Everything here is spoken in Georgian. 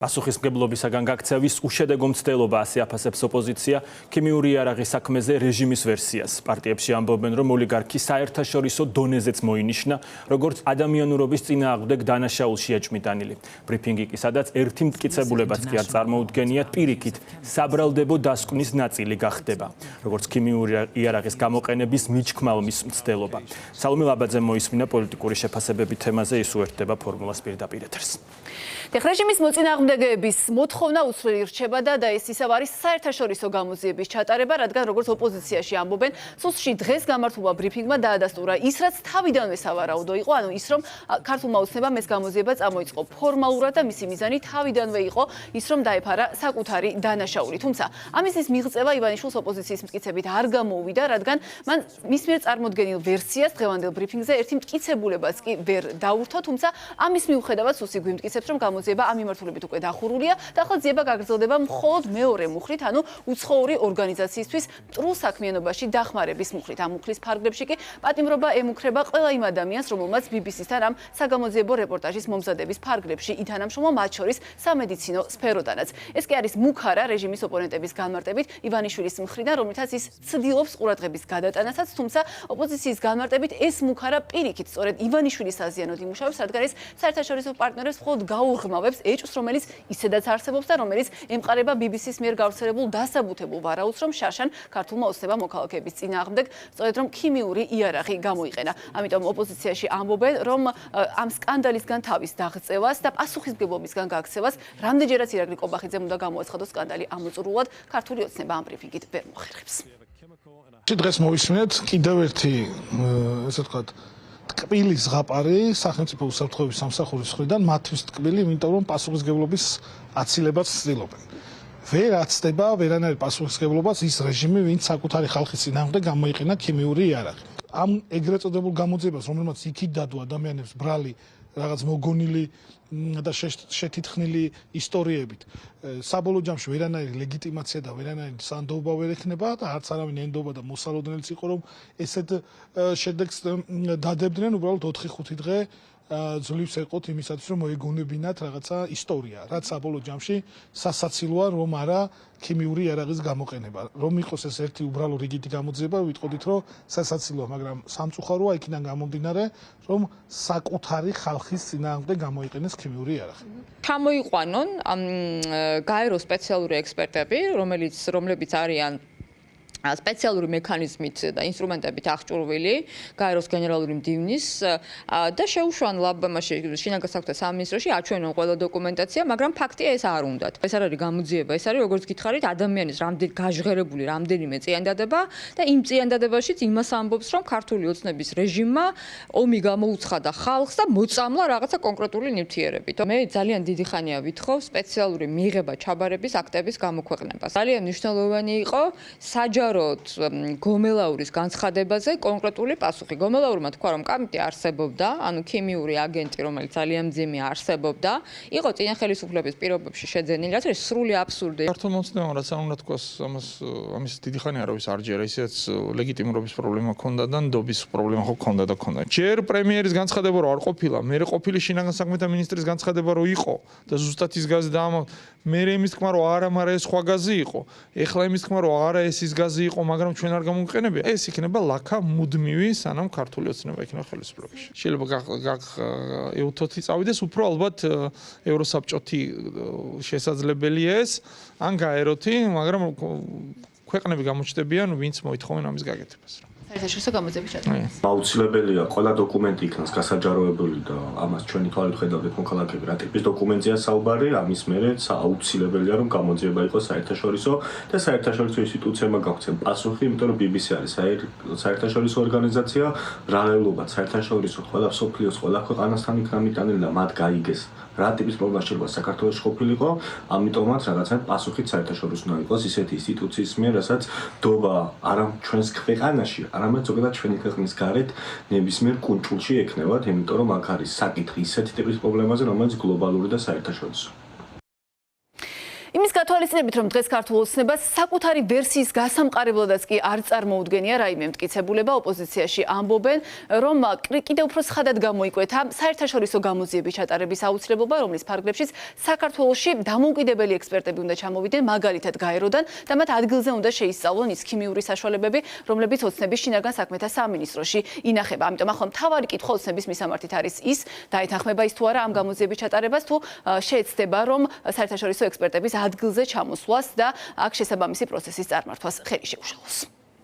პასუხისმგებლობისაგან გაქცევის უშედეგო მცდელობა ასე აფასებს ოპოზიცია ქიმიური იარაღის საქმეზე რეჟიმის ვერსიას. პარტიებში ამბობენ, რომ ოლიგარქი საერთაშორისო დონეზეც მოინიშნა, როგორც ადამიანურობის წინააღმდეგ დანაშაულში ეჭმიტანილი. ბრიფინგი კი სადაც ერთი მტკიცებულებაც კი არ წარმოუდგენიათ, პირიქით საბრალდებო დასკვნის ნაწილი გახდება, როგორც ქიმიური იარაღის გამოყენების მიჩქმალმის მცდელობა. სალომე ლაბაძემ მოისმინა პოლიტიკური შეფასებების თემაზე, ის უერთდება ფორმულას პირდაპირ ეთერს. რეჟიმის მოწინააღმდეგეების მოთხოვნა უცვლელი რჩება და ეს ისევ არის საერთაშორისო გამოძიების ჩატარება, რადგან როგორც ოპოზიციაში ამბობენ, სუსში დღეს გამართულმა ბრიფინგმა დაადასტურა ის, რაც თავიდანვე სავარაუდო იყო, ანუ ის, რომ ქართულმა ოცნებამ ეს გამოძიება წამოიწყო ფორმალურად და მისი მიზანი თავიდანვე იყო ის, რომ დაეფარა საკუთარი დანაშაული. თუმცა ამის მიღწევა ივანიშვილს ოპოზიციის მტკიცებით არ გამოუვიდა, რადგან მან მის მიერ წარმოდგენილ ვერსიას დღევანდელ ბრიფინგზე ერთი მტკიცებულებაც კი ვერ დაურთო, თუმცა ამის მიუხედავად სუსი გვიმტკიცებს, რომ გამოძიება ამ მიმართულებით უკვე დახურულია და ახლა ძიება გაგრძელდება მხოლოდ მეორე მუხლით, ანუ უცხოური ორგანიზაციისთვის მტრულ საქმიანობაში დახმარების მუხლით. ამ მუხლის ფარგლებში კი პატიმრობა ემუქრება ყველა იმ ადამიანს, რომელმაც BBC-სთან ამ საგამოძიებო რეპორტაჟის მომზადების ფარგლებში ითანამშრომლა, მათ შორის სამედიცინო სფეროდანაც. ეს კი არის მუქარა რეჟიმის ოპონენტების განმარტებით ივანიშვილის მხრიდან, რომლითაც ის ცდილობს ყურადღების გადატანასაც, თუმცა ოპოზიციის განმარტებით ეს მუქარა პირიქით სწორედ ივანიშვილის აზიანოდ იმუშავებს, რადგან ეს საერთაშორისო პარტნიორებს მხოლოდ გაურღმავებს ეჭვს, რომელიც ისედაც არსებობს და რომელიც ემყარება BBC-ს მიერ გავრცელებულ დასაბუთებულ ვარაუდს, რომ შაშან ქართულმა ოცნებამ მოქალაქეების წინააღმდეგ სწორედ რომ ქიმიური იარაღი გამოიყენა. ამიტომ ოპოზიციაში ამბობენ, რომ ამ სკანდალისგან თავის დაღწევას და პასუხისმგებლობისგან გაქცევას რამდენჯერაც ირაკლი კობახიძემ უნდა გამოაცხადოს სკანდალი ამოწურულად, ქართული ოცნება ამ ბრიფინგით ვერ მოხერხებს. დღეს მოვისმინეთ კიდევ ერთი ესე ვთქვათ ტკბილი ზღაპარი სახელმწიფო უსაფრთხოების სამსახურის მხრიდან, მათთვის ტკბილი, იმიტომ რომ პასუხისმგებლობის აცილებას ცდილობენ. ვერ აცდება ვერანაირ პასუხისმგებლობას ის რეჟიმი, ვინც საკუთარი ხალხის წინააღმდეგ გამოიყენა ქიმიური იარაღი. ამ ეგრეთ წოდებულ გამოძიებას, რომელმაც იქით დადო ადამიანებს ბრალი რაღაც მოგონილი და შეთითხნილი ისტორიებით, საბოლოო ჯამში ვერანაირი ლეგიტიმაცია და ვერანაირი სანდოობა ვერ ექნება და არც არავინ ენდობა და მოსალოდნელიც იყო, რომ ესეთ შედეგს დადებდნენ, უბრალოდ 4-5 დღე ძლივს ეყოთ იმისათვის, რომ მოეგონებინათ რაღაცა ისტორია, რაც საბოლოო ჯამში სასაცილოა, რომ არა ქიმიური იარაღის გამოყენება. რომ იყოს ეს ერთი უბრალო რიგითი გამოძიება, ვიტყოდით, რომ სასაცილოა, მაგრამ სამწუხაროა იქიდან გამომდინარე, რომ საკუთარი ხალხის წინააღმდეგ გამოიყენეს ქიმიური იარაღი. ჩამოიყვანონ გაერო სპეციალური ექსპერტები, რომლებიც არიან სპეციალური მექანიზმით და ინსტრუმენტებით აღჭურვილი გაეროს გენერალური მდივნის და შეუშვან შინაგან საქმეთა სამინისტროში, აჩვენონ ყველა დოკუმენტაცია, მაგრამ ფაქტია ეს არ უნდათ. ეს არ არის გამოძიება, ეს არის როგორც გითხარით, ადამიანის გაჟღერებული რამდენიმე წიანდადება და იმ წიანდადებაშიც იმას ამბობს, რომ ქართული ოცნების რეჟიმმა ომი გამოუცხადა ხალხს და მოწამლა რაღაცა კონკრეტული ნივთიერებით. მე ძალიან დიდი ხანია ვითხოვ სპეციალური მიღება ჩაბარების აქტების გამოქვეყნებას. ძალიან მნიშვნელოვანი იყო გომელაურის განცხადებაზე კონკრეტული პასუხი. გომელაურმა თქვა, რომ კამიტი არსებობდა, ანუ ქიმიური აგენტი, რომელიც ძალიან მძიმე არსებობდა, იყო წინა ხელისუფლების პირობებში შეძენილი, რაც არის სრული აბსურდი. ქართულ მომცემლობამ რაც არ უნდა თქვას, ამის დიდი ხანია არავის არ ჯერა, ისედაც ლეგიტიმურობის პრობლემა ჰქონდა და ნდობის პრობლემა ხო ჰქონდა და ჰქონდა. ჯერ პრემიერის განცხადება რო არ ყოფილა, მერე ყოფილი შინაგან საქმეთა მინისტრის განცხადება რო იყო და ზუსტად ის გაზი და მერე იმის თქმა რომ არა, მაგრამ ეს სხვა გაზი იყო. ეხლა იმის თქმა რომ არა, ეს ის გაზი იყო, მაგრამ ჩვენ არ გამოვიყენებია. ეს იქნება ლაქა მუდმივი, სანამ ქართული ოცნება იქნება ხელისუფლებაში. შეიძლება ეუთოთი წავიდეს, უფრო ალბათ ევროსაბჭოთი შესაძლებელია ეს, ან გაეროთი, მაგრამ ქვეყნები გამოჩნდებიან, ვინც მოითხოვენ ამის გაკეთებას. საერთაშორისო გამოძიების ჩატარება. აუცილებელია ყველა დოკუმენტი იქნას გასაჯაროებული და ამას ჩვენი თვალით ხედავთ მოქალაქეები, რა ტიპის დოკუმენტია საუბარი, ამის მერეც აუცილებელია რომ გამოძიება იყოს საერთაშორისო და საერთაშორისო ინსტიტუციებმა გაგვცემ პასუხი, იმიტომ რომ BBC არის საერთაშორისო ორგანიზაცია, ბრალებლობა საერთაშორისო ყველა მსოფლიოს ყველა ქვეყანასთან იქნა მიტანილი და მათ გაიგეს რა ტიპის პრობლემა შეიძლება საქართველოში ყოფილიყო, ამიტომაც რაღაცა პასუხით საერთაშორისო უნდა იყოს ისეთი ინსტიტუციის მიერ, რასაც დობა არა ჩვენს ქვეყანაში, არამედ ზოგადად ჩვენი ქვეყნის გარეთ ნებისმიერ კუნჭულში ექნებათ, იმიტომ რომ აქ არის საკითხი ისეთი ტიპის პრობლემაზე, რომელიც გლობალური და საერთაშორისო. იმის გათვალისწინებით, რომ დღეს ქართულ ოცნებას საკუთარი ვერსიის გასამყარებლადაც კი არ წარმოუდგენია რაიმე მტკიცებულება, ოპოზიციაში ამბობენ, რომ კიდევ უფრო ცხადად გამოიკვეთა საერთაშორისო გამოძიების ჩატარების აუცილებლობა, რომლის ფარგლებშიც საქართველოში დამოუკიდებელი ექსპერტები უნდა ჩამოვიდნენ, მაგალითად გაეროდან და მათ ადგილზე უნდა შეისწავლონ ის ქიმიური საშუალებები, რომლებიც ოცნების შინაგან საქმეთა სამინისტროში ინახება. ამიტომ ახლა მთავარი კითხვა ოცნების მისამართით არის ის, დაეთანხმება ის თუ არა ამ გამოძიების ჩატარებას, თუ შეეცდება, რომ საერთაშორისო ექსპერტების ადგილზე ჩამოსვლას და აქ შესაბამისი პროცესის წარმართვას ხელი შეუშალოს.